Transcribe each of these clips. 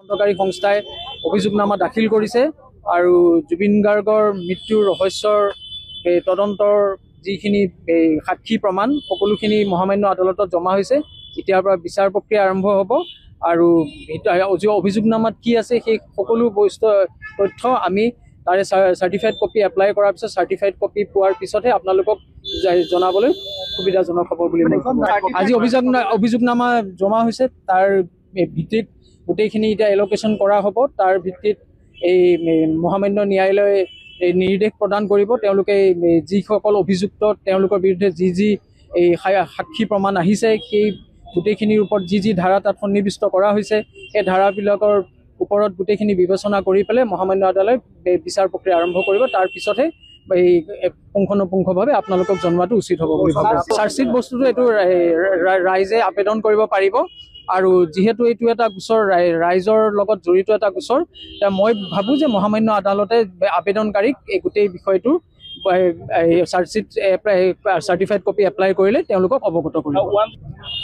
তদন্তকাৰী সংস্থাই অভিযোগনামা দাখিল কৰিছে আৰু জুবিন গাৰ্গৰ মৃত্যুৰ ৰহস্যৰ তদন্তৰ যিখিনি সাক্ষী প্ৰমাণ সকলোখিনি মহামান্য আদালতত জমা হৈছে। এতিয়াৰ পৰা বিচাৰ প্ৰক্ৰিয়া আৰম্ভ হ'ব আৰু অভিযোগনামাত কি আছে সেই সকলো তথ্য আমি তাৰে চাৰ্টিফাইড কপি এপ্লাই কৰাৰ পিছত চাৰ্টিফাইড কপি পোৱাৰ পিছতহে আপোনালোকক জনাবলৈ সুবিধাজনক হ'ব বুলি আজি অভিযোগনামা জমা হৈছে। তাৰ ভিত্তিত গোটেইখিনি এতিয়া এলকেশ্যন কৰা হ'ব। তাৰ ভিত্তিত এই মহামান্য ন্যায়ালয়ে নিৰ্দেশ প্ৰদান কৰিব। তেওঁলোকে যিসকল অভিযুক্ত তেওঁলোকৰ বিৰুদ্ধে যি এই সাক্ষী প্ৰমাণ আহিছে সেই গোটেইখিনিৰ ওপৰত যি ধাৰা তাত সন্নিৱিষ্ট কৰা হৈছে সেই ধাৰাবিলাকৰ ওপৰত গোটেইখিনি বিবেচনা কৰি পেলাই মহামান্য আদালতে বিচাৰ প্ৰক্ৰিয়া আৰম্ভ কৰিব। তাৰ পিছতহে এই পুংখানুপুংখভাৱে আপোনালোকক জনোৱাটো উচিত হ'ব বুলি ভাবোঁ। চাৰ্জশ্বিট বস্তুটো এইটো ৰাইজে আবেদন কৰিব পাৰিব আৰু যিহেতু এইটো এটা গোচৰ ৰাইজৰ লগত জড়িত এটা গোচৰ, মই ভাবোঁ যে মহামান্য আদালতে আবেদনকাৰীক এই গোটেই বিষয়টো চাৰ্জশ্বিট চাৰ্টিফাইড কপি এপ্লাই কৰিলে তেওঁলোকক অৱগত কৰিব।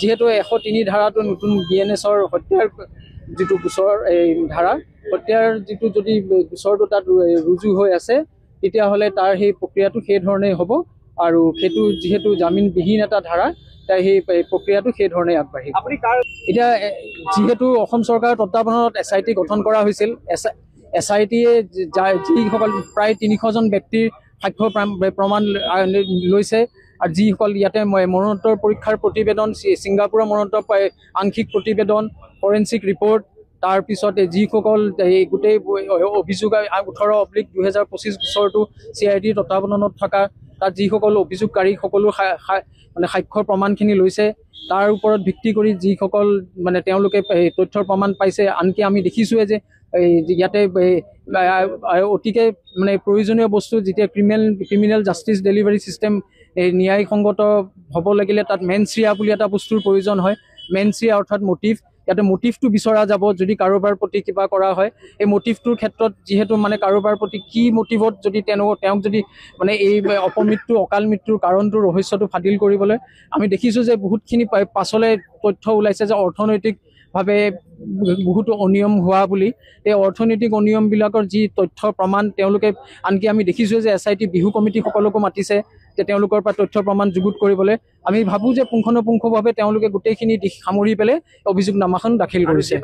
যিহেতু 103 ধাৰাটো নতুন BNSৰ হত্যাৰ যিটো গোচৰ এই ধাৰা হত্যাৰ যিটো যদি গোচৰটো তাত ৰুজু হৈ আছে তেতিয়াহ'লে তাৰ সেই প্ৰক্ৰিয়াটো সেই ধৰণেই হ'ব আৰু সেইটো যিহেতু জামিনবিহীন এটা ধাৰা তাই সেই প্ৰক্ৰিয়াটো সেই ধৰণে আগবাঢ়িব। এতিয়া যিহেতু অসম চৰকাৰৰ তত্বাৱধানত SIT গঠন কৰা হৈছিল, SITয়ে যিসকল প্ৰায় 300জন ব্যক্তিৰ সাক্ষ্য প্ৰমাণ লৈছে আৰু যিসকল ইয়াতে মৰণোত্তৰ পৰীক্ষাৰ প্ৰতিবেদন, ছিংগাপুৰৰ মৰণোত্তৰ আংশিক প্ৰতিবেদন, ফৰেঞ্চিক ৰিপৰ্ট, তাৰপিছত যিসকল এই গোটেই অভিযোগ 18/2025 গোচৰটো CIDৰ তত্বাৱধানত থকা তাত যিসকল অভিযোগকাৰী সকলো মানে সাক্ষ্যৰ প্ৰমাণখিনি লৈছে তাৰ ওপৰত ভিত্তি কৰি যিসকল মানে তেওঁলোকে তথ্যৰ প্ৰমাণ পাইছে। আনকি আমি দেখিছোঁৱে যে ইয়াতে অতিকে মানে প্ৰয়োজনীয় বস্তু যেতিয়া ক্ৰিমিনেল জাষ্টিচ ডেলিভাৰী চিষ্টেম ন্যায়সংগত হ'ব লাগিলে তাত মেনশ্ৰিয়া বুলি এটা বস্তুৰ প্ৰয়োজন হয়। মেনশ্ৰিয়া অৰ্থাৎ মটিভ, ইয়াতে মটিভটো বিচৰা যাব যদি কাৰোবাৰ প্ৰতি কিবা কৰা হয়। এই মটিভটোৰ ক্ষেত্ৰত যিহেতু মানে কাৰোবাৰ প্ৰতি কি মটিভত যদি তেওঁক যদি মানে এই অপমৃত্যু অকাল মৃত্যুৰ কাৰণটো ৰহস্যটো ফাদিল কৰিবলৈ আমি দেখিছোঁ যে বহুতখিনি পাছলৈ তথ্য ওলাইছে যে অৰ্থনৈতিকভাৱে বহুতো অনিয়ম হোৱা বুলি। এই অৰ্থনৈতিক অনিয়মবিলাকৰ যি তথ্য প্ৰমাণ তেওঁলোকে আনকি আমি দেখিছোঁ যে SIT বিহু কমিটিসকলকো মাতিছে যে তেওঁলোকৰ পৰা তথ্য প্ৰমাণ যুগুত কৰিবলৈ। আমি ভাবোঁ যে পুংখানুপুংখভাৱে তেওঁলোকে গোটেইখিনি দিশ সামৰি পেলাই অভিযোগনামাখন দাখিল কৰিছে।